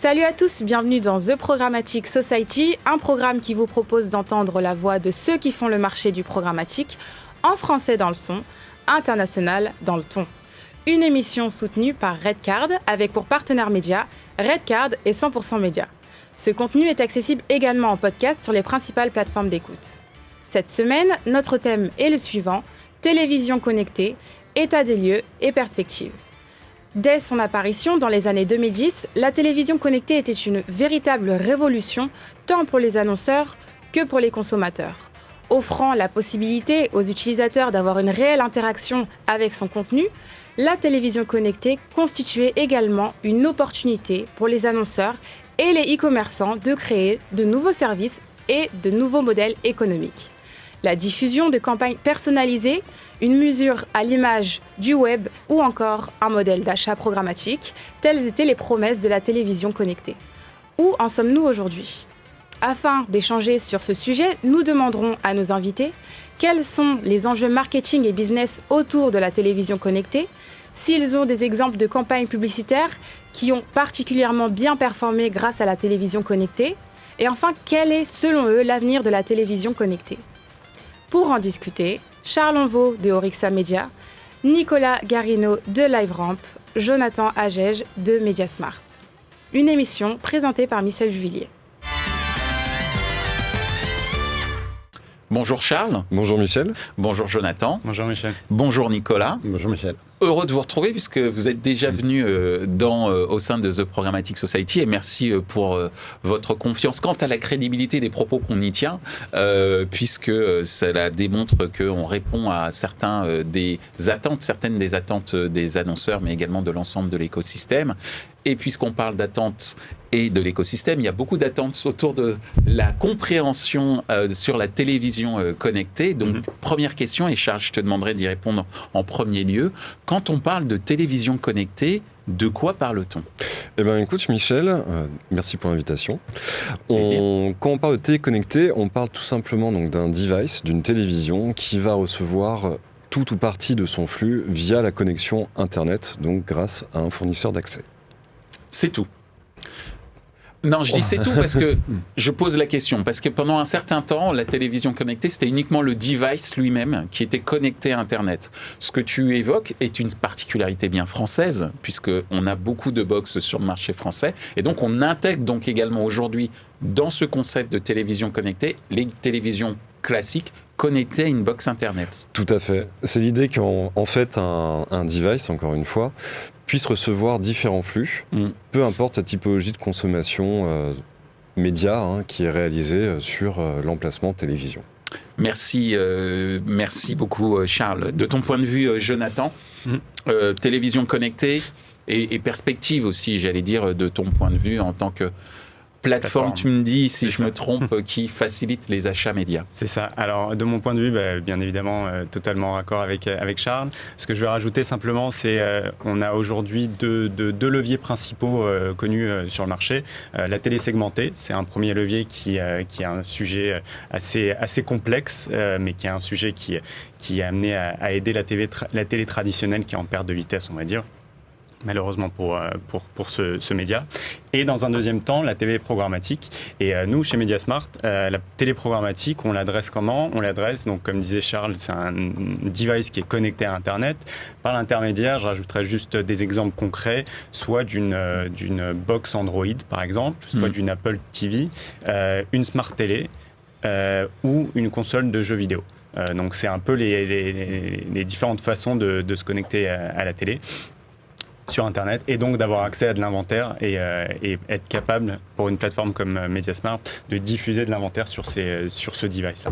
Salut à tous, bienvenue dans The Programmatic Society, un programme qui vous propose d'entendre la voix de ceux qui font le marché du programmatique, en français dans le son, international dans le ton. Une émission soutenue par Redcard, avec pour partenaire média Redcard et 100% Média. Ce contenu est accessible également en podcast sur les principales plateformes d'écoute. Cette semaine, notre thème est le suivant, télévision connectée, état des lieux et perspectives. Dès son apparition dans les années 2010, la télévision connectée était une véritable révolution tant pour les annonceurs que pour les consommateurs. Offrant la possibilité aux utilisateurs d'avoir une réelle interaction avec son contenu, la télévision connectée constituait également une opportunité pour les annonceurs et les e-commerçants de créer de nouveaux services et de nouveaux modèles économiques. La diffusion de campagnes personnalisées, une mesure à l'image du web ou encore un modèle d'achat programmatique, telles étaient les promesses de la télévision connectée. Où en sommes-nous aujourd'hui ? Afin d'échanger sur ce sujet, nous demanderons à nos invités quels sont les enjeux marketing et business autour de la télévision connectée, s'ils ont des exemples de campagnes publicitaires qui ont particulièrement bien performé grâce à la télévision connectée, et enfin quel est selon eux l'avenir de la télévision connectée. Pour en discuter, Charles Onvaux de Orixa Media, Nicolas Garino de LiveRamp, Jonathan Agege de Mediasmart. Une émission présentée par Michel Juvillier. Bonjour Charles. Bonjour Michel. Bonjour Jonathan. Bonjour Michel. Bonjour Nicolas. Bonjour Michel. Heureux de vous retrouver puisque vous êtes déjà venu au sein de The Programmatic Society et merci pour votre confiance quant à la crédibilité des propos qu'on y tient puisque cela démontre qu'on répond à certaines des attentes des annonceurs mais également de l'ensemble de l'écosystème. Et puisqu'on parle d'attentes et de l'écosystème, il y a beaucoup d'attentes autour de la compréhension sur la télévision connectée. Donc, première question, et Charles, je te demanderai d'y répondre en premier lieu. Quand on parle de télévision connectée, de quoi parle-t-on ? Eh bien, écoute Michel, merci pour l'invitation. Quand on parle de télé connectée, on parle tout simplement donc, d'un device, d'une télévision qui va recevoir tout ou partie de son flux via la connexion Internet, donc grâce à un fournisseur d'accès. C'est tout. Non, je dis c'est tout parce que je pose la question. Parce que pendant un certain temps, la télévision connectée, c'était uniquement le device lui-même qui était connecté à Internet. Ce que tu évoques est une particularité bien française, puisqu'on a beaucoup de box sur le marché français. Et donc, on intègre donc également aujourd'hui, dans ce concept de télévision connectée, les télévisions classiques connectées à une box Internet. Tout à fait. C'est l'idée qu'en fait, un device, encore une fois, puisse recevoir différents flux, peu importe sa typologie de consommation média qui est réalisée sur l'emplacement télévision. Merci beaucoup Charles. De ton point de vue, Jonathan, télévision connectée et perspective aussi, j'allais dire, de ton point de vue en tant que plateforme, tu me dis, si je me trompe, qui facilite les achats médias. C'est ça. Alors, de mon point de vue, bien évidemment, totalement raccord avec Charles. Ce que je vais rajouter simplement, c'est on a aujourd'hui deux leviers principaux connus sur le marché. La télé segmentée, c'est un premier levier qui est un sujet assez complexe, mais qui est un sujet qui est amené à aider la télé traditionnelle qui est en perte de vitesse, on va dire. Malheureusement pour ce média. Et dans un deuxième temps, la télé programmatique. Et nous, chez Mediasmart, la télé programmatique, on l'adresse comment ? On l'adresse, donc comme disait Charles, c'est un device qui est connecté à Internet. Par l'intermédiaire, je rajouterai juste des exemples concrets, soit d'une box Android, par exemple, soit d'une Apple TV, une Smart Télé ou une console de jeux vidéo. Donc c'est un peu les différentes façons de se connecter à la télé sur Internet et donc d'avoir accès à de l'inventaire et être capable pour une plateforme comme Mediasmart de diffuser de l'inventaire sur ce device-là.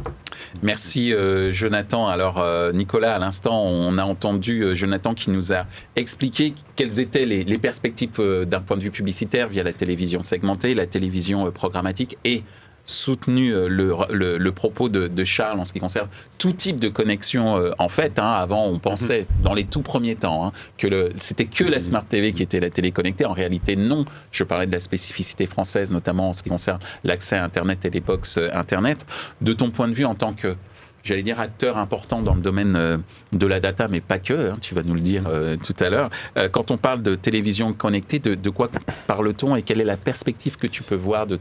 Merci Jonathan. Alors Nicolas, à l'instant, on a entendu Jonathan qui nous a expliqué quelles étaient les perspectives d'un point de vue publicitaire via la télévision segmentée, la télévision programmatique et soutenu le propos de Charles en ce qui concerne tout type de connexion. En fait, avant, on pensait, dans les tout premiers temps, que c'était que la Smart TV qui était la télé connectée. En réalité, non. Je parlais de la spécificité française, notamment en ce qui concerne l'accès à Internet et les box Internet. De ton point de vue, en tant que j'allais dire, acteur important dans le domaine de la data, mais pas que, tu vas nous le dire tout à l'heure. Quand on parle de télévision connectée, de quoi parle-t-on et quelle est la perspective que tu peux voir de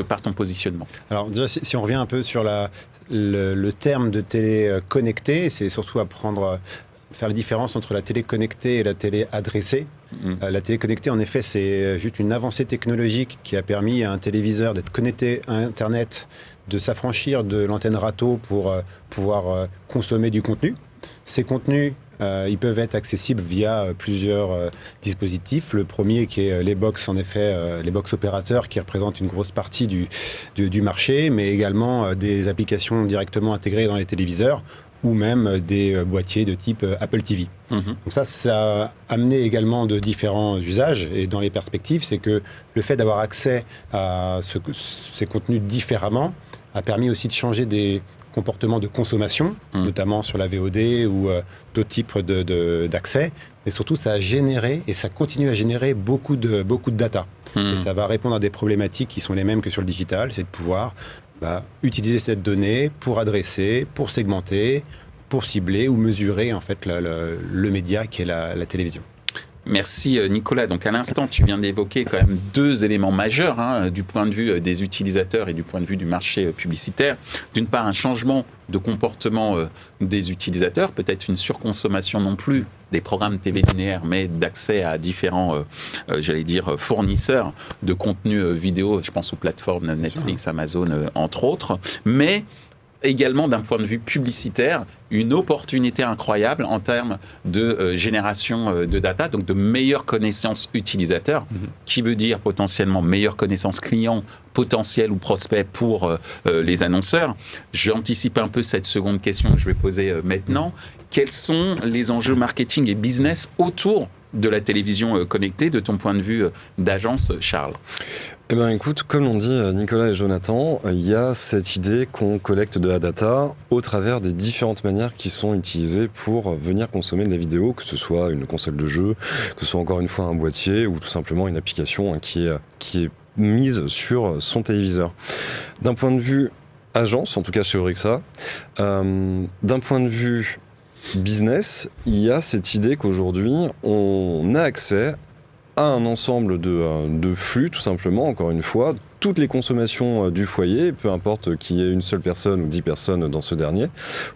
par ton positionnement? Alors déjà, si on revient un peu sur le terme de télé connectée, c'est surtout faire la différence entre la télé connectée et la télé adressée. La télé connectée, en effet, c'est juste une avancée technologique qui a permis à un téléviseur d'être connecté à Internet, de s'affranchir de l'antenne râteau pour pouvoir consommer du contenu. Ces contenus, ils peuvent être accessibles via plusieurs dispositifs. Le premier qui est les box, en effet, les box opérateurs qui représentent une grosse partie du marché, mais également des applications directement intégrées dans les téléviseurs ou même des boîtiers de type Apple TV. Donc ça a amené également de différents usages. Et dans les perspectives, c'est que le fait d'avoir accès à ces contenus différemment a permis aussi de changer des comportements de consommation, notamment sur la VOD ou d'autres types d'accès. Mais surtout, ça a généré et ça continue à générer beaucoup de data. Et ça va répondre à des problématiques qui sont les mêmes que sur le digital, c'est de pouvoir utiliser cette donnée pour adresser, pour segmenter, pour cibler ou mesurer en fait le média qui est la télévision. Merci Nicolas. Donc à l'instant, tu viens d'évoquer quand même deux éléments majeurs du point de vue des utilisateurs et du point de vue du marché publicitaire. D'une part, un changement de comportement des utilisateurs, peut-être une surconsommation non plus des programmes TV linéaires, mais d'accès à différents, fournisseurs de contenu vidéo. Je pense aux plateformes Netflix, Amazon, entre autres. Mais également d'un point de vue publicitaire, une opportunité incroyable en termes de génération de data, donc de meilleure connaissance utilisateur, qui veut dire potentiellement meilleure connaissance client, potentiel ou prospect pour les annonceurs. J'anticipe un peu cette seconde question que je vais poser maintenant. Quels sont les enjeux marketing et business autour de la télévision connectée, de ton point de vue d'agence, Charles? Eh bien, écoute, comme l'ont dit Nicolas et Jonathan, il y a cette idée qu'on collecte de la data au travers des différentes manières qui sont utilisées pour venir consommer de la vidéo, que ce soit une console de jeu, que ce soit encore une fois un boîtier ou tout simplement une application qui est mise sur son téléviseur. D'un point de vue agence, en tout cas chez Orixa, d'un point de vue business, il y a cette idée qu'aujourd'hui, on a accès à un ensemble de flux, tout simplement, encore une fois, toutes les consommations du foyer, peu importe qu'il y ait une seule personne ou 10 personnes dans ce dernier,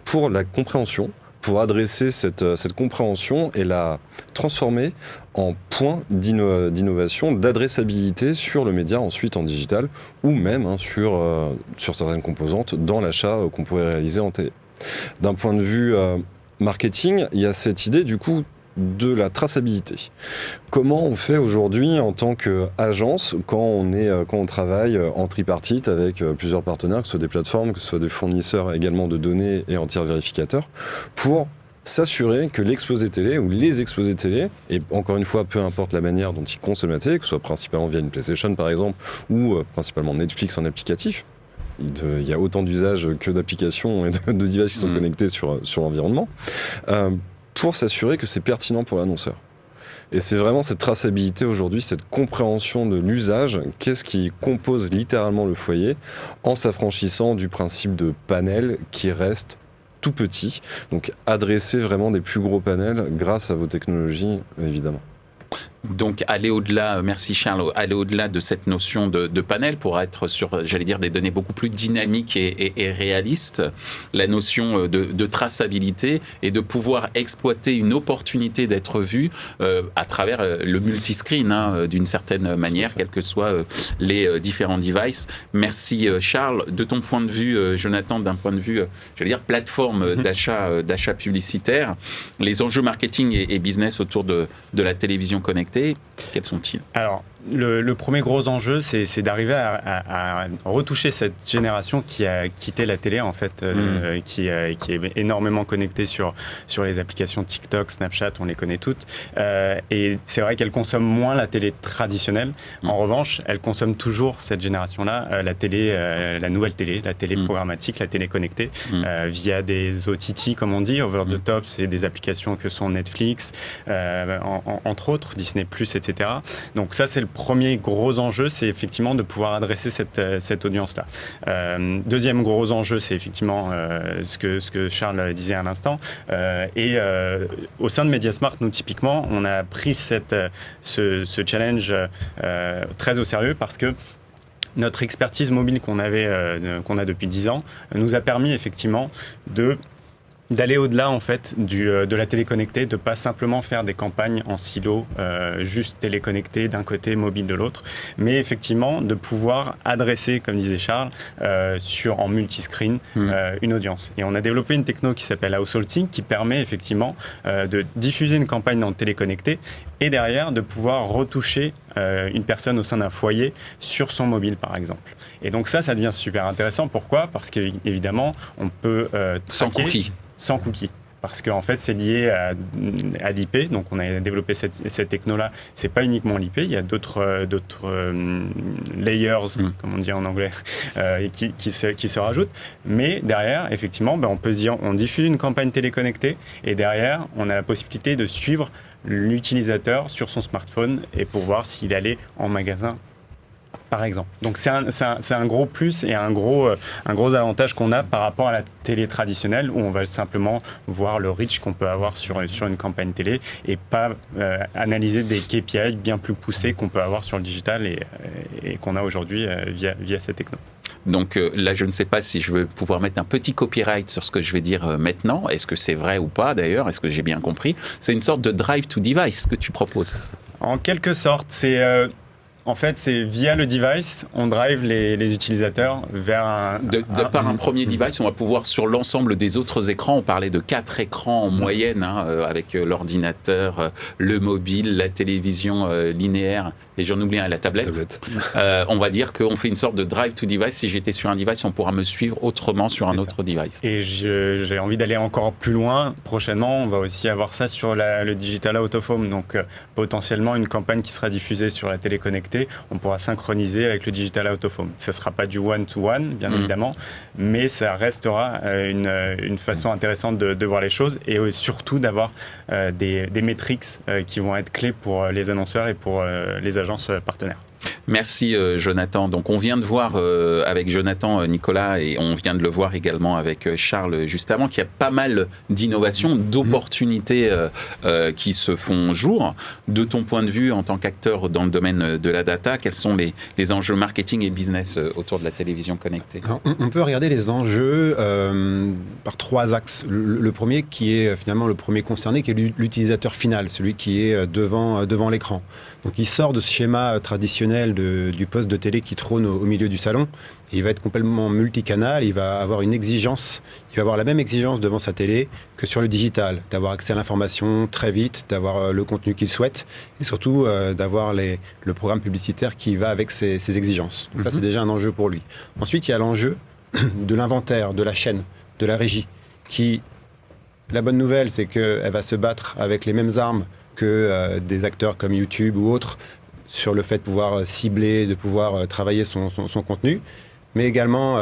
pour la compréhension, pour adresser cette compréhension et la transformer en point d'innovation, d'adressabilité sur le média, ensuite en digital, ou même sur certaines composantes dans l'achat qu'on pourrait réaliser en télé. D'un point de vue marketing, il y a cette idée du coup de la traçabilité. Comment on fait aujourd'hui en tant qu'agence quand on travaille en tripartite avec plusieurs partenaires, que ce soit des plateformes, que ce soit des fournisseurs également de données et en tiers vérificateurs, pour s'assurer que l'exposé télé ou les exposés télé, et encore une fois, peu importe la manière dont ils consomment la télé, que ce soit principalement via une PlayStation par exemple, ou principalement Netflix en applicatif, il y a autant d'usages que d'applications et de devices qui sont connectés sur l'environnement, pour s'assurer que c'est pertinent pour l'annonceur. Et c'est vraiment cette traçabilité aujourd'hui, cette compréhension de l'usage, qu'est-ce qui compose littéralement le foyer, en s'affranchissant du principe de panel qui reste tout petit. Donc adresser vraiment des plus gros panels grâce à vos technologies, évidemment. Donc aller au-delà, merci Charles, aller au-delà de cette notion de panel pour être sur, j'allais dire, des données beaucoup plus dynamiques et réalistes, la notion de traçabilité et de pouvoir exploiter une opportunité d'être vu à travers le multiscreen d'une certaine manière, quels que soient les différents devices. Merci Charles. De ton point de vue, Jonathan, d'un point de vue, j'allais dire, plateforme d'achat publicitaire, les enjeux marketing et business autour de la télévision connectée, quels sont-ils? Alors, le premier gros enjeu, c'est d'arriver à retoucher cette génération qui a quitté la télé, en fait, qui est énormément connectée sur les applications TikTok, Snapchat, on les connaît toutes. Et c'est vrai qu'elle consomme moins la télé traditionnelle. En revanche, elle consomme toujours, cette génération-là, la télé, la nouvelle télé, la télé programmatique, la télé connectée, via des OTT, comme on dit, over the top, c'est des applications que sont Netflix, entre autres, Disney+, etc. Donc ça, c'est le premier gros enjeu, c'est effectivement de pouvoir adresser cette audience-là. Deuxième gros enjeu, c'est effectivement ce que Charles disait à l'instant. Au sein de Mediasmart, nous, typiquement, on a pris ce challenge très au sérieux parce que notre expertise mobile qu'on a depuis 10 ans nous a permis effectivement d'aller au-delà en fait de la télé connectée, de pas simplement faire des campagnes en silo, juste téléconnectées d'un côté, mobile de l'autre, mais effectivement de pouvoir adresser, comme disait Charles, en multiscreen, une audience. Et on a développé une techno qui s'appelle Household Sync qui permet effectivement de diffuser une campagne dans télé connectée et derrière de pouvoir retoucher une personne au sein d'un foyer sur son mobile par exemple. Et donc ça devient super intéressant. Pourquoi ? Parce qu'évidemment, on peut sans cookies. Parce qu'en fait, c'est lié à l'IP. Donc, on a développé cette techno-là. C'est pas uniquement l'IP. Il y a d'autres layers, comme on dit en anglais, qui se rajoutent. Mais derrière, effectivement, on peut se dire, on diffuse une campagne téléconnectée et derrière, on a la possibilité de suivre l'utilisateur sur son smartphone et pour voir s'il allait en magasin, par exemple. Donc c'est un gros plus et un gros avantage qu'on a par rapport à la télé traditionnelle où on va simplement voir le reach qu'on peut avoir sur une campagne télé et pas analyser des KPI bien plus poussés qu'on peut avoir sur le digital et qu'on a aujourd'hui via cette techno. Donc là, je ne sais pas si je veux pouvoir mettre un petit copyright sur ce que je vais dire maintenant. Est-ce que c'est vrai ou pas d'ailleurs ? Est-ce que j'ai bien compris ? C'est une sorte de drive to device que tu proposes. En quelque sorte, c'est... En fait, c'est via le device, on drive les utilisateurs vers par un premier device, on va pouvoir sur l'ensemble des autres écrans, on parlait de 4 écrans en moyenne, avec l'ordinateur, le mobile, la télévision linéaire, et j'en oublie la tablette. On va dire qu'on fait une sorte de drive to device. Si j'étais sur un device, on pourra me suivre autrement sur un autre device. Et j'ai envie d'aller encore plus loin. Prochainement, on va aussi avoir ça sur le Digital Out of Home. Donc, potentiellement, une campagne qui sera diffusée sur la télé connectée, on pourra synchroniser avec le Digital Out of Home. Ça ne sera pas du one-to-one, bien évidemment, mais ça restera une façon intéressante de voir les choses et surtout d'avoir des métriques qui vont être clés pour les annonceurs et pour les agences partenaires. Merci Jonathan. Donc on vient de voir avec Jonathan, Nicolas, et on vient de le voir également avec Charles juste avant, qu'il y a pas mal d'innovations, d'opportunités qui se font jour. De ton point de vue en tant qu'acteur dans le domaine de la data, quels sont les enjeux marketing et business autour de la télévision connectée ? Alors, on peut regarder les enjeux par 3 axes. Le premier qui est finalement le premier concerné, qui est l'utilisateur final, celui qui est devant l'écran. Donc il sort de ce schéma traditionnel du poste de télé qui trône au milieu du salon. Et il va être complètement multicanal, il va avoir une exigence, il va avoir la même exigence devant sa télé que sur le digital, d'avoir accès à l'information très vite, d'avoir le contenu qu'il souhaite et surtout d'avoir le programme publicitaire qui va avec ces exigences. Donc ça, c'est déjà un enjeu pour lui. Ensuite, il y a l'enjeu de l'inventaire, de la chaîne, de la régie, qui, la bonne nouvelle, c'est qu'elle va se battre avec les mêmes armes que des acteurs comme YouTube ou autres sur le fait de pouvoir cibler, de pouvoir travailler son contenu, mais également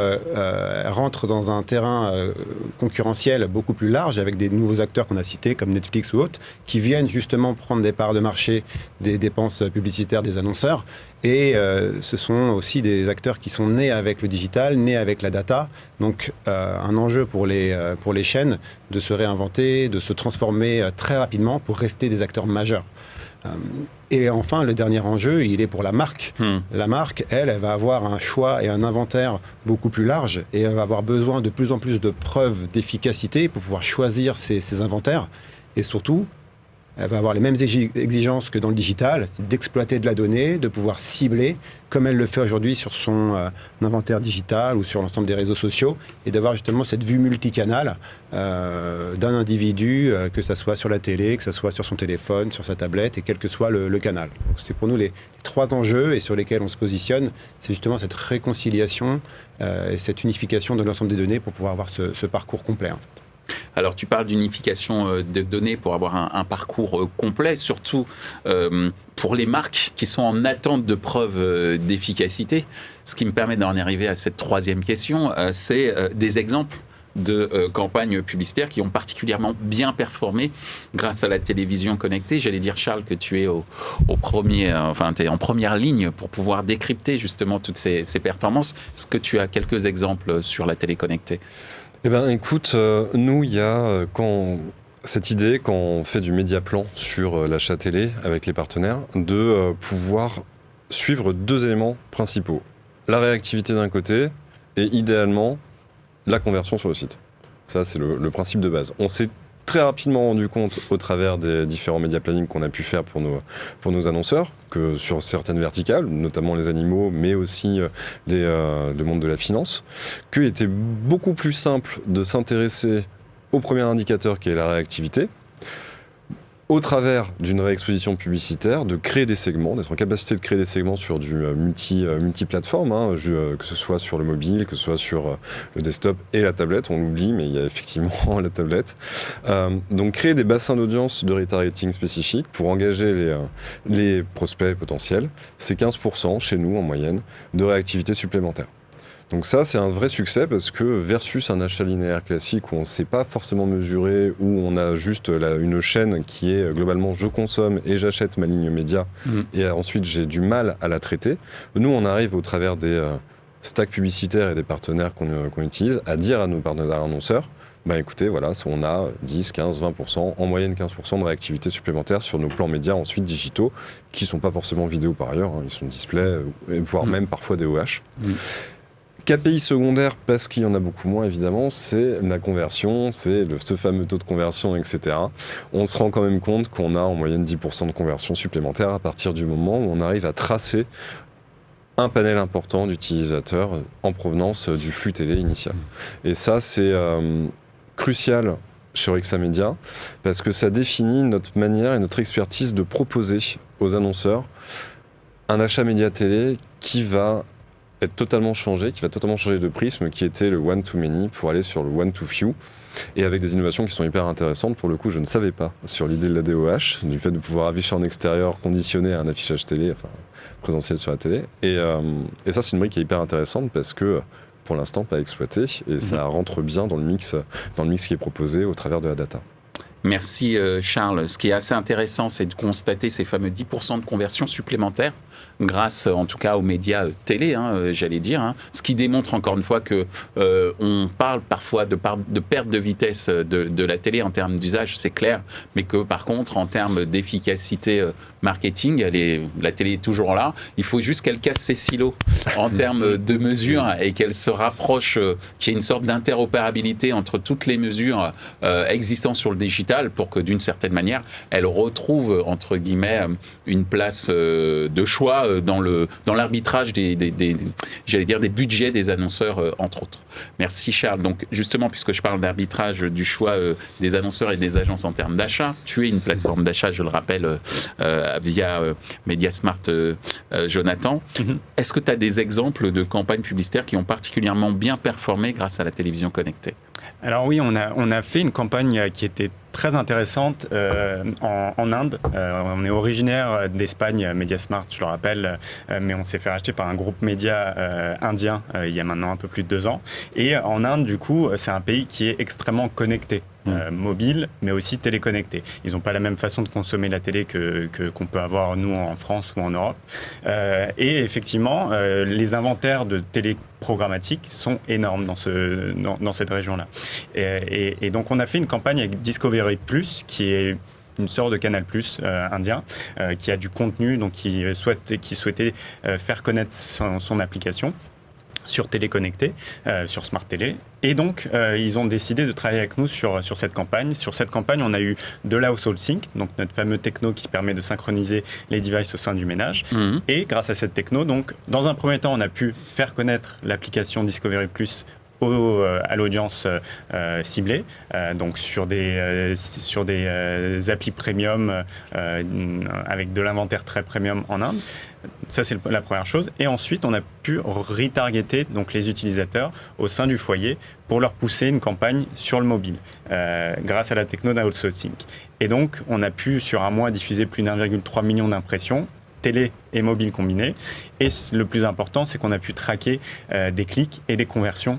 rentre dans un terrain concurrentiel beaucoup plus large avec des nouveaux acteurs qu'on a cités comme Netflix ou autres, qui viennent justement prendre des parts de marché des dépenses publicitaires des annonceurs. Et ce sont aussi des acteurs qui sont nés avec le digital, nés avec la data. Donc un enjeu pour les chaînes de se réinventer, de se transformer très rapidement pour rester des acteurs majeurs. Et enfin, le dernier enjeu, il est pour la marque. La marque, elle va avoir un choix et un inventaire beaucoup plus large et elle va avoir besoin de plus en plus de preuves d'efficacité pour pouvoir choisir ses inventaires. Et surtout, elle va avoir les mêmes exigences que dans le digital, c'est d'exploiter de la donnée, de pouvoir cibler, comme elle le fait aujourd'hui sur son inventaire digital ou sur l'ensemble des réseaux sociaux, et d'avoir justement cette vue multicanale d'un individu, que ça soit sur la télé, que ça soit sur son téléphone, sur sa tablette, et quel que soit le canal. Donc c'est pour nous les 3 enjeux et sur lesquels on se positionne, c'est justement cette réconciliation et cette unification de l'ensemble des données pour pouvoir avoir ce parcours complet. Alors, tu parles d'unification de données pour avoir un parcours complet, surtout pour les marques qui sont en attente de preuves d'efficacité. Ce qui me permet d'en arriver à cette 3e question, c'est des exemples de campagnes publicitaires qui ont particulièrement bien performé grâce à la télévision connectée. J'allais dire, Charles, que tu es t'es en première ligne pour pouvoir décrypter justement toutes ces performances. Est-ce que tu as quelques exemples sur la télé connectée ? Eh bien, écoute, nous, il y a cette idée, quand on fait du média plan sur l'achat télé avec les partenaires, de pouvoir suivre 2 éléments principaux. La réactivité d'un côté et idéalement la conversion sur le site. Ça, c'est le principe de base. On s'est très rapidement rendu compte au travers des différents média planning qu'on a pu faire pour nos annonceurs, que sur certaines verticales, notamment les animaux, mais aussi le monde de la finance, qu'il était beaucoup plus simple de s'intéresser au premier indicateur qui est la réactivité, au travers d'une réexposition publicitaire, de créer des segments, d'être en capacité de créer des segments sur du multi-plateforme, que ce soit sur le mobile, que ce soit sur le desktop et la tablette. On l'oublie, mais il y a effectivement la tablette. Donc créer des bassins d'audience de retargeting spécifiques pour engager les prospects potentiels. C'est 15% chez nous en moyenne de réactivité supplémentaire. Donc ça, c'est un vrai succès parce que versus un achat linéaire classique où on ne sait pas forcément mesurer, où on a juste une chaîne qui est globalement je consomme et j'achète ma ligne média et ensuite j'ai du mal à la traiter. Nous, on arrive au travers des stacks publicitaires et des partenaires qu'on utilise à dire à nos partenaires annonceurs, écoutez, voilà, on a 10, 15, 20%, en moyenne 15% de réactivité supplémentaire sur nos plans médias ensuite digitaux, qui ne sont pas forcément vidéo par ailleurs, ils sont display, voire même parfois des OH. KPI secondaire, parce qu'il y en a beaucoup moins évidemment, c'est la conversion, c'est ce fameux taux de conversion, etc. On se rend quand même compte qu'on a en moyenne 10% de conversion supplémentaire à partir du moment où on arrive à tracer un panel important d'utilisateurs en provenance du flux télé initial. Et ça, c'est crucial chez Oryxa Media, parce que ça définit notre manière et notre expertise de proposer aux annonceurs un achat média télé qui va être totalement changé, qui va totalement changer de prisme, qui était le one-to-many pour aller sur le one-to-few, et avec des innovations qui sont hyper intéressantes. Pour le coup, je ne savais pas sur l'idée de la DOH, du fait de pouvoir afficher en extérieur, conditionné à un affichage télé, enfin présentiel sur la télé. Et ça, c'est une brique qui est hyper intéressante parce que, pour l'instant, pas exploitée, et ça rentre bien dans le mix qui est proposé au travers de la data. Merci Charles. Ce qui est assez intéressant, c'est de constater ces fameux 10% de conversion supplémentaire grâce en tout cas aux médias télé, j'allais dire. Ce qui démontre encore une fois que on parle parfois de perte de vitesse de la télé en termes d'usage, c'est clair, mais que par contre en termes d'efficacité marketing, la télé est toujours là. Il faut juste qu'elle casse ses silos en termes de mesures et qu'elle se rapproche, qu'il y ait une sorte d'interopérabilité entre toutes les mesures existantes sur le digital pour que d'une certaine manière, elle retrouve entre guillemets une place de choix dans l'arbitrage des budgets des annonceurs, entre autres. Merci Charles. Donc justement, puisque je parle d'arbitrage du choix des annonceurs et des agences en termes d'achat, tu es une plateforme d'achat, je le rappelle, via Mediasmart Jonathan. Est-ce que tu as des exemples de campagnes publicitaires qui ont particulièrement bien performé grâce à la télévision connectée ? Alors oui, on a fait une campagne qui était très intéressante en Inde. On est originaire d'Espagne, Mediasmart, je le rappelle, mais on s'est fait racheter par un groupe média indien il y a maintenant un peu plus de 2 ans. Et en Inde, du coup, c'est un pays qui est extrêmement connecté. Mobile, mais aussi téléconnecté. Ils n'ont pas la même façon de consommer la télé qu'on peut avoir nous en France ou en Europe. Et effectivement, les inventaires de télé programmatique sont énormes dans cette région-là. Et donc on a fait une campagne avec Discovery Plus, qui est une sorte de Canal Plus indien, qui a du contenu, donc qui souhaitait faire connaître son application sur télé connectée, sur Smart Télé. Et donc, ils ont décidé de travailler avec nous sur cette campagne. Sur cette campagne, on a eu de la Household Sync, donc notre fameux techno qui permet de synchroniser les devices au sein du ménage. Et grâce à cette techno, donc, dans un premier temps, on a pu faire connaître l'application Discovery Plus à l'audience ciblée, donc sur des applis premium avec de l'inventaire très premium en Inde. Ça, c'est la première chose. Et ensuite, on a pu retargeter donc les utilisateurs au sein du foyer pour leur pousser une campagne sur le mobile grâce à la techno d'Household Sync. Et donc, on a pu, sur un mois, diffuser plus d'1,3 million d'impressions télé et mobile combinés. Et le plus important, c'est qu'on a pu traquer des clics et des conversions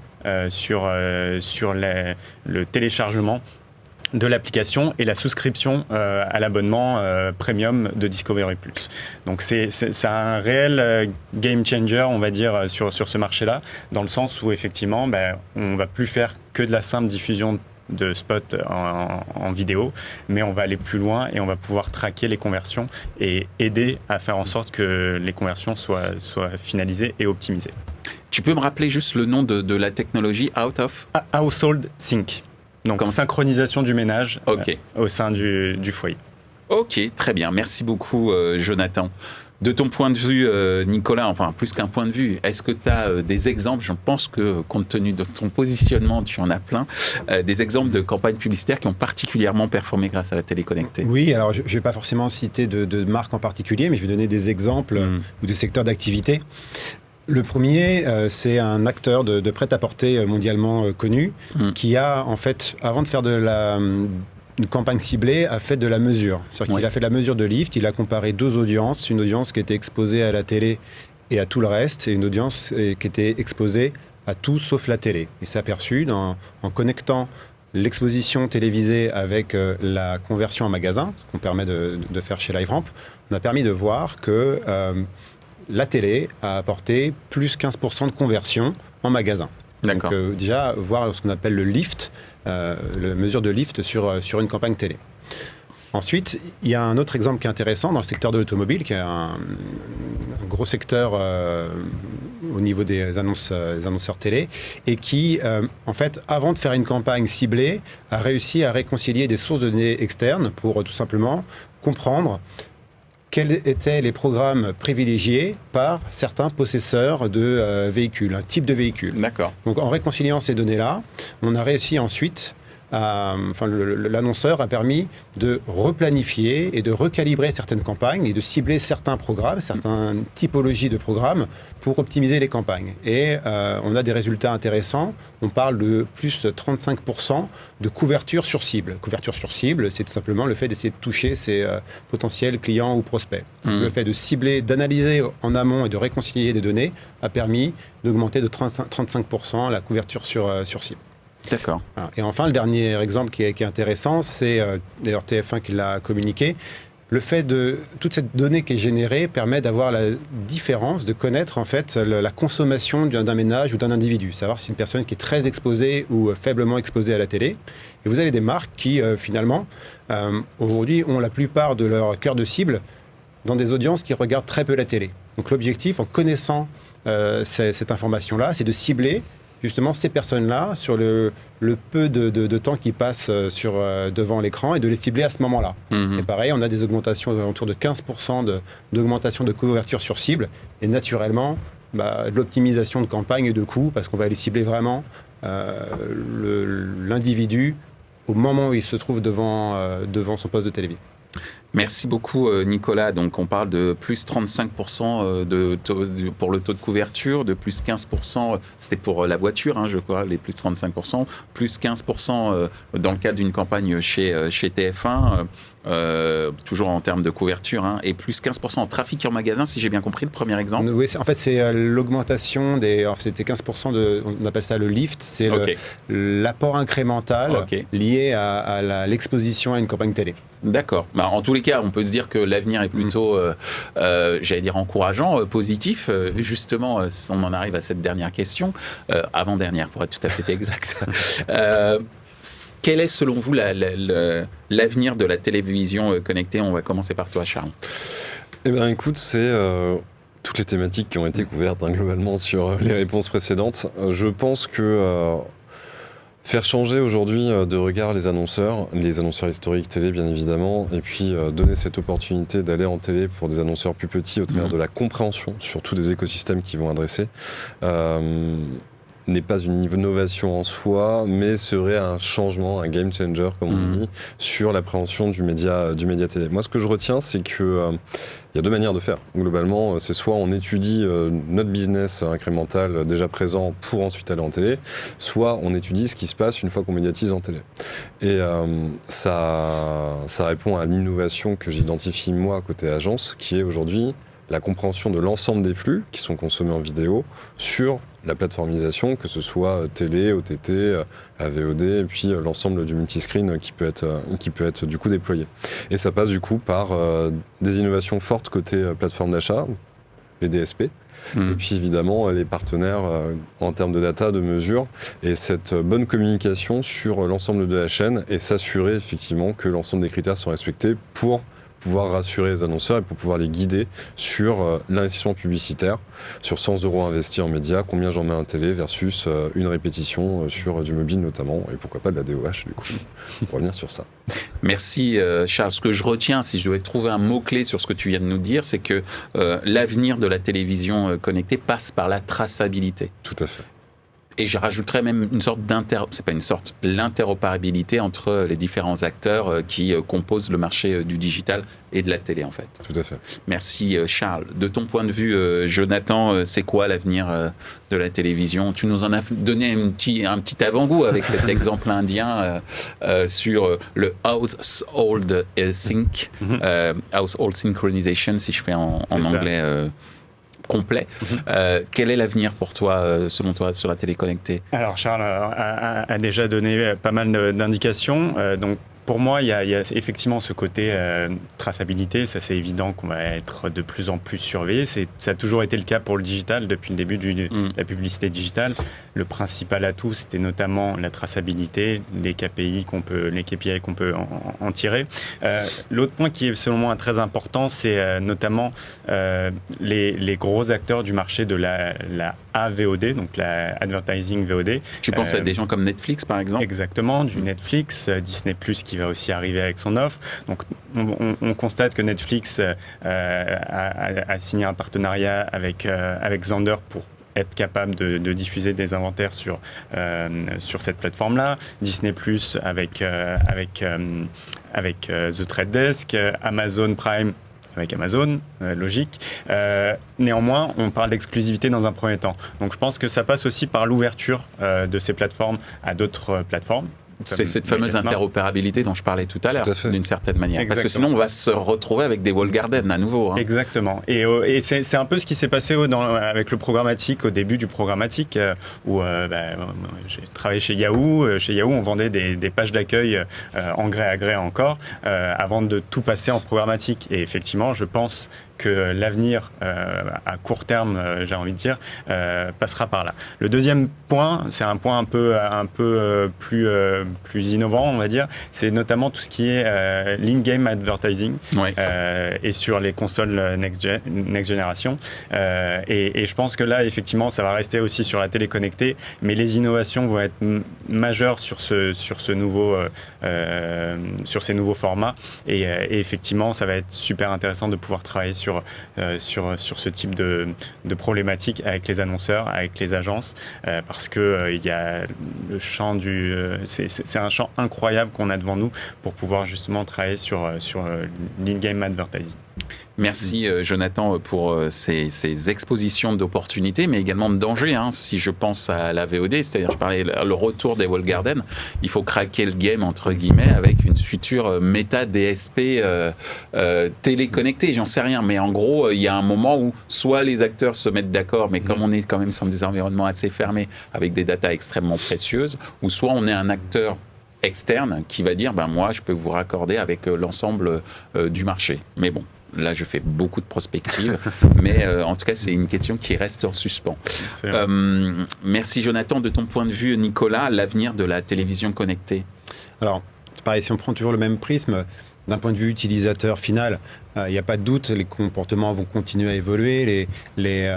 sur le téléchargement de l'application et la souscription à l'abonnement premium de Discovery+. Donc c'est un réel game changer, on va dire, sur ce marché-là, dans le sens où effectivement, on va plus faire que de la simple diffusion de spots en vidéo, mais on va aller plus loin et on va pouvoir traquer les conversions et aider à faire en sorte que les conversions soient finalisées et optimisées. Tu peux me rappeler juste le nom de la technologie Household Sync. Donc, synchronisation du ménage au sein du foyer. Ok, très bien. Merci beaucoup, Jonathan. De ton point de vue, Nicolas, enfin, plus qu'un point de vue, est-ce que tu as des exemples, je pense que compte tenu de ton positionnement, tu en as plein, des exemples de campagnes publicitaires qui ont particulièrement performé grâce à la télé connectée? Oui, alors je ne vais pas forcément citer de marques en particulier, mais je vais donner des exemples ou des secteurs d'activité. Le premier, c'est un acteur de prêt-à-porter mondialement connu qui a, en fait, avant de faire une campagne ciblée, a fait de la mesure. C'est-à-dire qu'il a fait de la mesure de lift, il a comparé deux audiences, une audience qui était exposée à la télé et à tout le reste, et une audience qui était exposée à tout sauf la télé. Il s'est aperçu, en connectant l'exposition télévisée avec la conversion en magasin, ce qu'on permet de faire chez LiveRamp, on a permis de voir que la télé a apporté plus 15% de conversion en magasin. D'accord. Donc déjà, voir ce qu'on appelle le lift, la mesure de lift sur une campagne télé. Ensuite, il y a un autre exemple qui est intéressant dans le secteur de l'automobile, qui est un gros secteur au niveau des annonceurs télé, et qui, en fait, avant de faire une campagne ciblée, a réussi à réconcilier des sources de données externes pour tout simplement comprendre quels étaient les programmes privilégiés par certains possesseurs de véhicules, un type de véhicule. D'accord. Donc en réconciliant ces données-là, on a réussi ensuite l'annonceur a permis de replanifier et de recalibrer certaines campagnes et de cibler certains programmes, certaines typologies de programmes pour optimiser les campagnes. Et on a des résultats intéressants. On parle de plus de 35% de couverture sur cible. Couverture sur cible, c'est tout simplement le fait d'essayer de toucher ses potentiels clients ou prospects. Le fait de cibler, d'analyser en amont et de réconcilier des données a permis d'augmenter de 35% la couverture sur cible. D'accord. Voilà. Et enfin, le dernier exemple qui est intéressant, c'est d'ailleurs TF1 qui l'a communiqué. Le fait de toute cette donnée qui est générée permet d'avoir la différence, de connaître en fait la consommation d'un ménage ou d'un individu, savoir si c'est une personne qui est très exposée ou faiblement exposée à la télé. Et vous avez des marques qui finalement aujourd'hui ont la plupart de leur cœur de cible dans des audiences qui regardent très peu la télé. Donc l'objectif, en connaissant cette information-là, c'est de cibler justement ces personnes-là sur le peu de temps qu'ils passent devant l'écran et de les cibler à ce moment-là. Et pareil, on a des augmentations autour de 15% d'augmentation de couverture sur cible et naturellement de l'optimisation de campagne et de coûts parce qu'on va aller cibler vraiment l'individu au moment où il se trouve devant son poste de télévision. Merci beaucoup Nicolas. Donc on parle de plus 35% pour le taux de couverture, de plus 15%, c'était pour la voiture, je crois, les plus 35%, plus 15% dans le cadre d'une campagne chez TF1, toujours en termes de couverture, et plus 15% en trafic en magasin, si j'ai bien compris le premier exemple. Oui, en fait c'est l'augmentation alors c'était 15%, on appelle ça le lift, c'est l'apport incrémental lié à l'exposition à une campagne télé. D'accord. En tous les cas, on peut se dire que l'avenir est plutôt, j'allais dire, encourageant, positif. Justement, on en arrive à cette dernière question, avant-dernière pour être tout à fait exact. Quel est selon vous l'avenir de la télévision connectée? On va commencer par toi, Charles. Eh bien écoute, c'est toutes les thématiques qui ont été couvertes globalement sur les réponses précédentes. Je pense que faire changer aujourd'hui de regard les annonceurs historiques télé bien évidemment, et puis donner cette opportunité d'aller en télé pour des annonceurs plus petits au travers de la compréhension sur tous les écosystèmes qu'ils vont adresser, n'est pas une innovation en soi, mais serait un changement, un game changer, comme on dit, sur l'appréhension du média télé. Moi, ce que je retiens, c'est que il y a deux manières de faire. Globalement, c'est soit on étudie notre business incrémental déjà présent pour ensuite aller en télé, soit on étudie ce qui se passe une fois qu'on médiatise en télé. Et ça répond à l'innovation que j'identifie moi côté agence, qui est aujourd'hui la compréhension de l'ensemble des flux qui sont consommés en vidéo sur la plateformisation, que ce soit télé, OTT, AVOD, et puis l'ensemble du multiscreen qui peut être du coup déployé. Et ça passe du coup par des innovations fortes côté plateforme d'achat, les DSP, et puis évidemment les partenaires en termes de data, de mesures, et cette bonne communication sur l'ensemble de la chaîne, et s'assurer effectivement que l'ensemble des critères sont respectés pour pouvoir rassurer les annonceurs et pour pouvoir les guider sur l'investissement publicitaire, sur 100 € investis en médias, combien j'en mets à un télé versus une répétition sur du mobile notamment, et pourquoi pas de la DOH du coup, pour revenir sur ça. Merci Charles. Ce que je retiens, si je devais trouver un mot-clé sur ce que tu viens de nous dire, c'est que l'avenir de la télévision connectée passe par la traçabilité. Tout à fait. Et je rajouterais même l'interopérabilité entre les différents acteurs qui composent le marché du digital et de la télé, en fait. Tout à fait. Merci Charles. De ton point de vue, Jonathan, c'est quoi l'avenir de la télévision ? Tu nous en as donné un petit avant-goût avec cet exemple indien sur le Household Sync, Household Synchronization, si je fais en anglais complet. Quel est l'avenir pour toi, selon toi, sur la télé connectée ? Alors Charles a déjà donné pas mal d'indications. Donc pour moi, il y a effectivement ce côté traçabilité. Ça, c'est évident qu'on va être de plus en plus surveillé. Ça a toujours été le cas pour le digital depuis le début de la publicité digitale. Le principal atout, c'était notamment la traçabilité, les KPI qu'on peut en tirer. L'autre point qui est selon moi très important, c'est notamment les gros acteurs du marché de la AVOD, donc la Advertising VOD. Tu penses à des gens comme Netflix, par exemple ? Exactement, du Netflix, Disney+, qui va aussi arriver avec son offre. Donc, on constate que Netflix a signé un partenariat avec Xandr pour être capable de diffuser des inventaires sur cette plateforme-là. Disney+, avec The Trade Desk, Amazon Prime, avec Amazon, logique. Néanmoins, on parle d'exclusivité dans un premier temps. Donc je pense que ça passe aussi par l'ouverture de ces plateformes à d'autres plateformes. C'est cette fameuse interopérabilité dont je parlais tout à l'heure, d'une certaine manière. Exactement. Parce que sinon, on va se retrouver avec des walled gardens à nouveau. Hein. Exactement. Et c'est un peu ce qui s'est passé avec le programmatique, au début du programmatique, où j'ai travaillé chez Yahoo. Chez Yahoo, on vendait des pages d'accueil en gré à gré encore, avant de tout passer en programmatique. Et effectivement, je pense que l'avenir à court terme, j'ai envie de dire, passera par là. Le deuxième point, c'est un point un peu plus innovant, on va dire, c'est notamment tout ce qui est in-game advertising, et sur les consoles next generation. Et je pense que là, effectivement, ça va rester aussi sur la télé connectée, mais les innovations vont être majeures sur ces nouveaux formats. Et effectivement, ça va être super intéressant de pouvoir travailler sur ce type de problématique avec les annonceurs, avec les agences, parce que il y a le champ c'est un champ incroyable qu'on a devant nous pour pouvoir justement travailler sur l'in-game advertising. Merci Jonathan pour ces expositions d'opportunités, mais également de dangers. Hein. Si je pense à la VOD, c'est-à-dire je parlais le retour des walled gardens, il faut craquer le game entre guillemets avec une future méta DSP téléconnectée. J'en sais rien, mais en gros, il y a un moment où soit les acteurs se mettent d'accord, mais comme on est quand même sur des environnements assez fermés avec des datas extrêmement précieuses, ou soit on est un acteur externe qui va dire moi je peux vous raccorder avec l'ensemble du marché. Mais bon. Là, je fais beaucoup de prospectives, mais en tout cas, c'est une question qui reste en suspens. Merci Jonathan. De ton point de vue, Nicolas, l'avenir de la télévision connectée ? Alors, c'est pareil, si on prend toujours le même prisme, d'un point de vue utilisateur final, il n'y a pas de doute, les comportements vont continuer à évoluer, les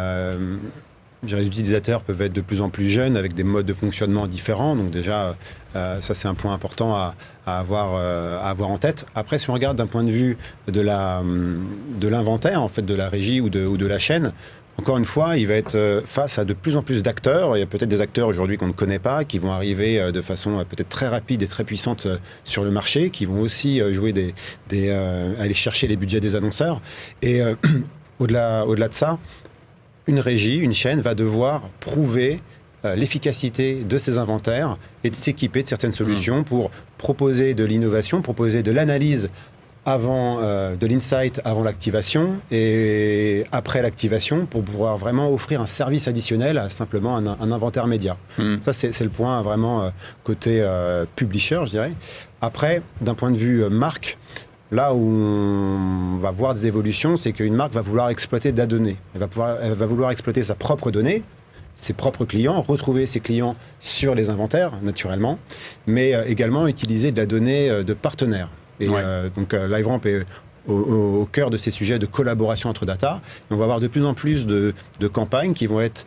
utilisateurs peuvent être de plus en plus jeunes avec des modes de fonctionnement différents. Donc déjà, ça c'est un point important à avoir en tête. Après, si on regarde d'un point de vue de l'inventaire, en fait, de la régie ou de la chaîne, encore une fois, il va être face à de plus en plus d'acteurs. Il y a peut-être des acteurs aujourd'hui qu'on ne connaît pas, qui vont arriver de façon peut-être très rapide et très puissante sur le marché, qui vont aussi jouer aller chercher les budgets des annonceurs. Et au-delà de ça, une régie, une chaîne va devoir prouver l'efficacité de ses inventaires et de s'équiper de certaines solutions pour proposer de l'innovation, proposer de l'analyse de l'insight avant l'activation et après l'activation pour pouvoir vraiment offrir un service additionnel à simplement un inventaire média. Ça, c'est le point vraiment côté publisher, je dirais. Après, d'un point de vue marque, là où on va voir des évolutions, c'est qu'une marque va vouloir exploiter de la donnée. Elle va vouloir exploiter sa propre donnée, ses propres clients, retrouver ses clients sur les inventaires, naturellement, mais également utiliser de la donnée de partenaires. Et donc LiveRamp est au cœur de ces sujets de collaboration entre data. Et on va avoir de plus en plus de campagnes qui vont être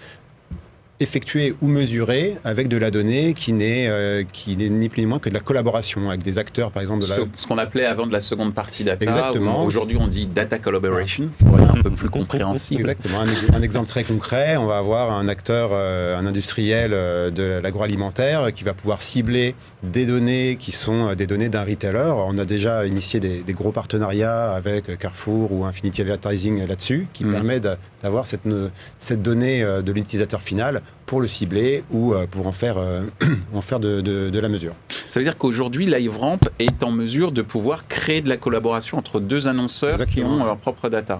effectuées ou mesurées avec de la donnée qui n'est ni plus ni moins que de la collaboration avec des acteurs, par exemple. Ce qu'on appelait avant de la seconde partie data. Exactement. Aujourd'hui, on dit data collaboration, pour être un peu plus compréhensible. Exactement. Un exemple très concret, on va avoir un acteur, un industriel de l'agroalimentaire qui va pouvoir cibler des données qui sont des données d'un retailer. On a déjà initié des gros partenariats avec Carrefour ou Infinity Advertising là-dessus, qui permet d'avoir cette donnée de l'utilisateur final pour le cibler ou pour en faire de la mesure. Ça veut dire qu'aujourd'hui, LiveRamp est en mesure de pouvoir créer de la collaboration entre deux annonceurs qui ont leur propre data.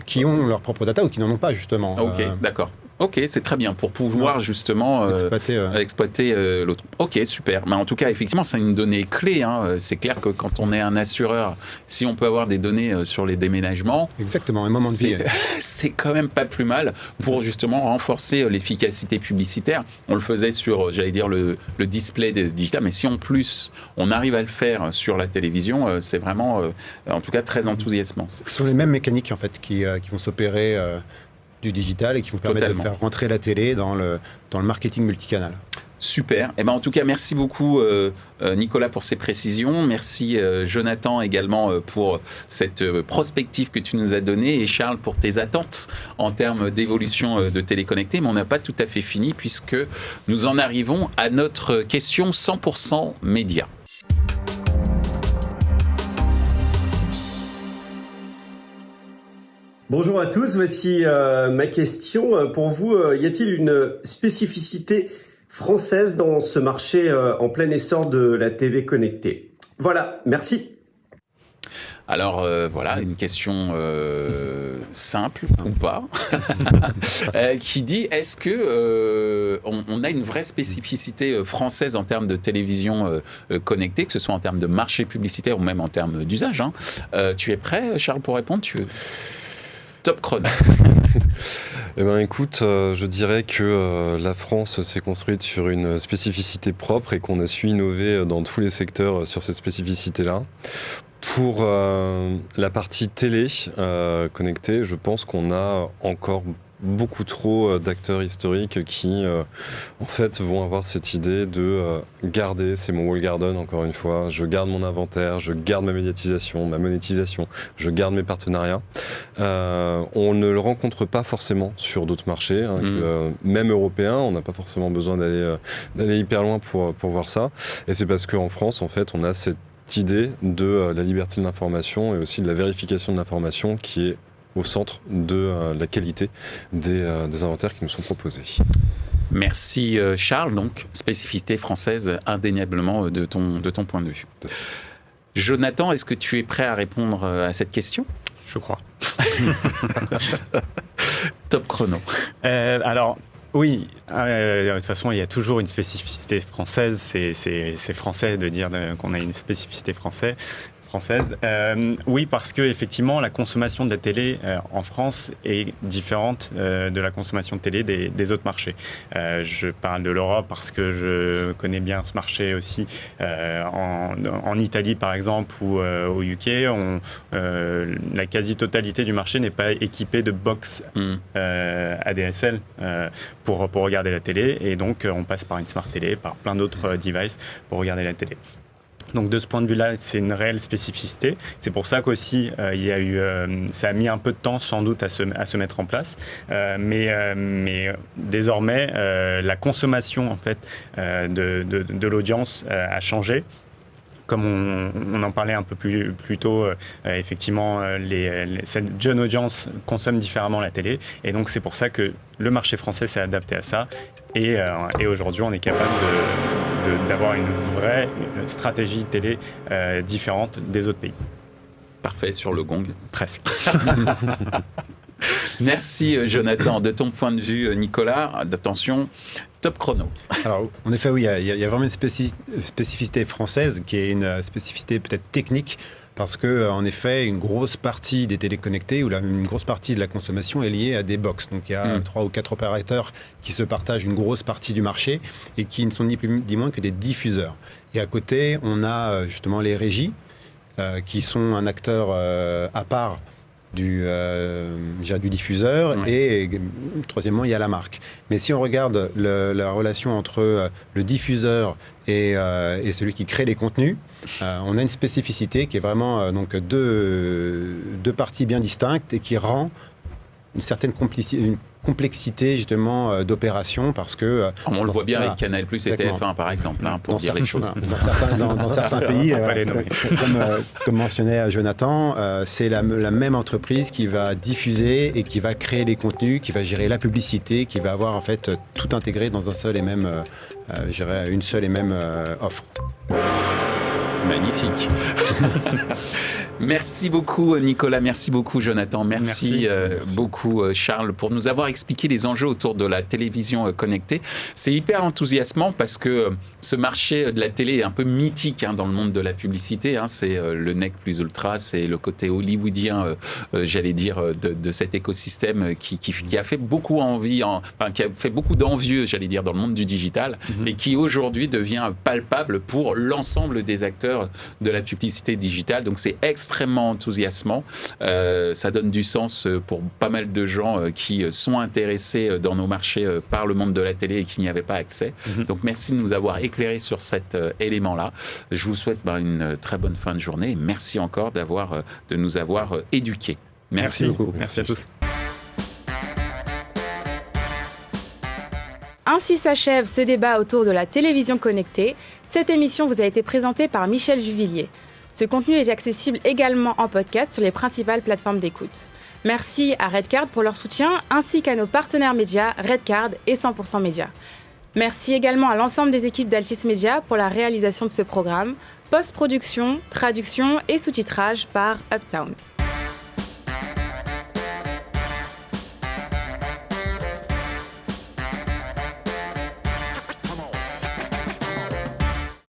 Qui ont leur propre data ou qui n'en ont pas, justement. Ok, d'accord. Ok, c'est très bien pour pouvoir justement exploiter l'autre. Ok, super. Mais en tout cas, effectivement, c'est une donnée clé. C'est clair que quand on est un assureur, si on peut avoir des données sur les déménagements, exactement, un moment de vie, c'est quand même pas plus mal pour justement renforcer l'efficacité publicitaire. On le faisait sur, j'allais dire, le display digital, mais si en plus on arrive à le faire sur la télévision, c'est vraiment, en tout cas, très enthousiasmant. Ce sont les mêmes mécaniques en fait qui vont s'opérer du digital et qui vous permettent de faire rentrer la télé dans le marketing multicanal. Super. Eh ben, en tout cas, merci beaucoup Nicolas pour ces précisions. Merci Jonathan également pour cette prospective que tu nous as donnée et Charles pour tes attentes en termes d'évolution de téléconnecté. Mais on n'a pas tout à fait fini puisque nous en arrivons à notre question 100% média. Bonjour à tous, voici ma question. Pour vous, y a-t-il une spécificité française dans ce marché en plein essor de la TV connectée? Voilà, merci. Alors voilà, une question simple ou pas, qui dit est-ce que on a une vraie spécificité française en termes de télévision connectée, que ce soit en termes de marché publicitaire ou même en termes d'usage, Tu es prêt, Charles, pour répondre? Top chrono. Eh bien, écoute, je dirais que la France s'est construite sur une spécificité propre et qu'on a su innover dans tous les secteurs sur cette spécificité-là. Pour la partie télé connectée, je pense qu'on a encore beaucoup trop d'acteurs historiques qui, en fait, vont avoir cette idée de garder, c'est mon wall garden, encore une fois, je garde mon inventaire, je garde ma médiatisation, ma monétisation, je garde mes partenariats. On ne le rencontre pas forcément sur d'autres marchés, même européens, on n'a pas forcément besoin d'aller hyper loin pour voir ça. Et c'est parce qu'en France, en fait, on a cette idée de la liberté de l'information et aussi de la vérification de l'information qui est au centre de la qualité des inventaires qui nous sont proposés. Merci Charles. Donc, spécificité française indéniablement de ton point de vue. Jonathan, est-ce que tu es prêt à répondre à cette question? Je crois. Top chrono. Alors, oui, de toute façon, il y a toujours une spécificité française. C'est français de dire qu'on a une spécificité française. Oui, parce que effectivement, la consommation de la télé en France est différente de la consommation de télé des autres marchés. Je parle de l'Europe parce que je connais bien ce marché aussi. En Italie, par exemple, ou au UK, la quasi-totalité du marché n'est pas équipée de box ADSL pour regarder la télé. Et donc, on passe par une smart télé, par plein d'autres devices pour regarder la télé. Donc de ce point de vue-là, c'est une réelle spécificité. C'est pour ça qu'aussi ça a mis un peu de temps sans doute à se mettre en place. Mais désormais, la consommation en fait de l'audience a changé. Comme on en parlait un peu plus tôt, effectivement, cette jeune audience consomme différemment la télé. Et donc, c'est pour ça que le marché français s'est adapté à ça. Et aujourd'hui, on est capable d'avoir une vraie stratégie télé différente des autres pays. Parfait, sur le gong. Presque. Merci Jonathan. De ton point de vue, Nicolas, attention, top chrono. Alors, en effet, oui, il y a vraiment une spécificité française qui est une spécificité peut-être technique, parce que, en effet, une grosse partie des téléconnectés ou une grosse partie de la consommation est liée à des box. Donc, il y a 3 ou 4 opérateurs qui se partagent une grosse partie du marché et qui ne sont ni plus ni moins que des diffuseurs. Et à côté, on a justement les régies qui sont un acteur à part du diffuseur, et troisièmement il y a la marque. Mais si on regarde la relation entre le diffuseur et celui qui crée les contenus, on a une spécificité qui est vraiment donc deux parties bien distinctes et qui rend une certaine complexité justement d'opération, parce que on le voit bien avec Canal+ et TF1 par exemple, pour dire les choses. Dans certains pays, comme mentionnait Jonathan, c'est la même entreprise qui va diffuser et qui va créer les contenus, qui va gérer la publicité, qui va avoir en fait tout intégré dans un seul et même, une seule et même offre. Magnifique. Merci beaucoup Nicolas, merci beaucoup Jonathan, merci. Beaucoup Charles pour nous avoir expliqué les enjeux autour de la télévision connectée. C'est hyper enthousiasmant parce que ce marché de la télé est un peu mythique dans le monde de la publicité. C'est le nec plus ultra, c'est le côté hollywoodien, j'allais dire, de cet écosystème qui a fait beaucoup qui a fait beaucoup d'envieux, j'allais dire, dans le monde du digital, et qui aujourd'hui devient palpable pour l'ensemble des acteurs de la publicité digitale. Donc c'est extrêmement enthousiasmant. Ça donne du sens pour pas mal de gens qui sont intéressés dans nos marchés par le monde de la télé et qui n'y avaient pas accès. Donc merci de nous avoir éclairé sur cet élément-là. Je vous souhaite une très bonne fin de journée et merci encore de nous avoir éduqués. Merci beaucoup. Merci à tous. Ainsi s'achève ce débat autour de la télévision connectée. Cette émission vous a été présentée par Michel Juvillier. Ce contenu est accessible également en podcast sur les principales plateformes d'écoute. Merci à Redcard pour leur soutien, ainsi qu'à nos partenaires médias Redcard et 100% Média. Merci également à l'ensemble des équipes d'Altis Media pour la réalisation de ce programme, post-production, traduction et sous-titrage par Uptown.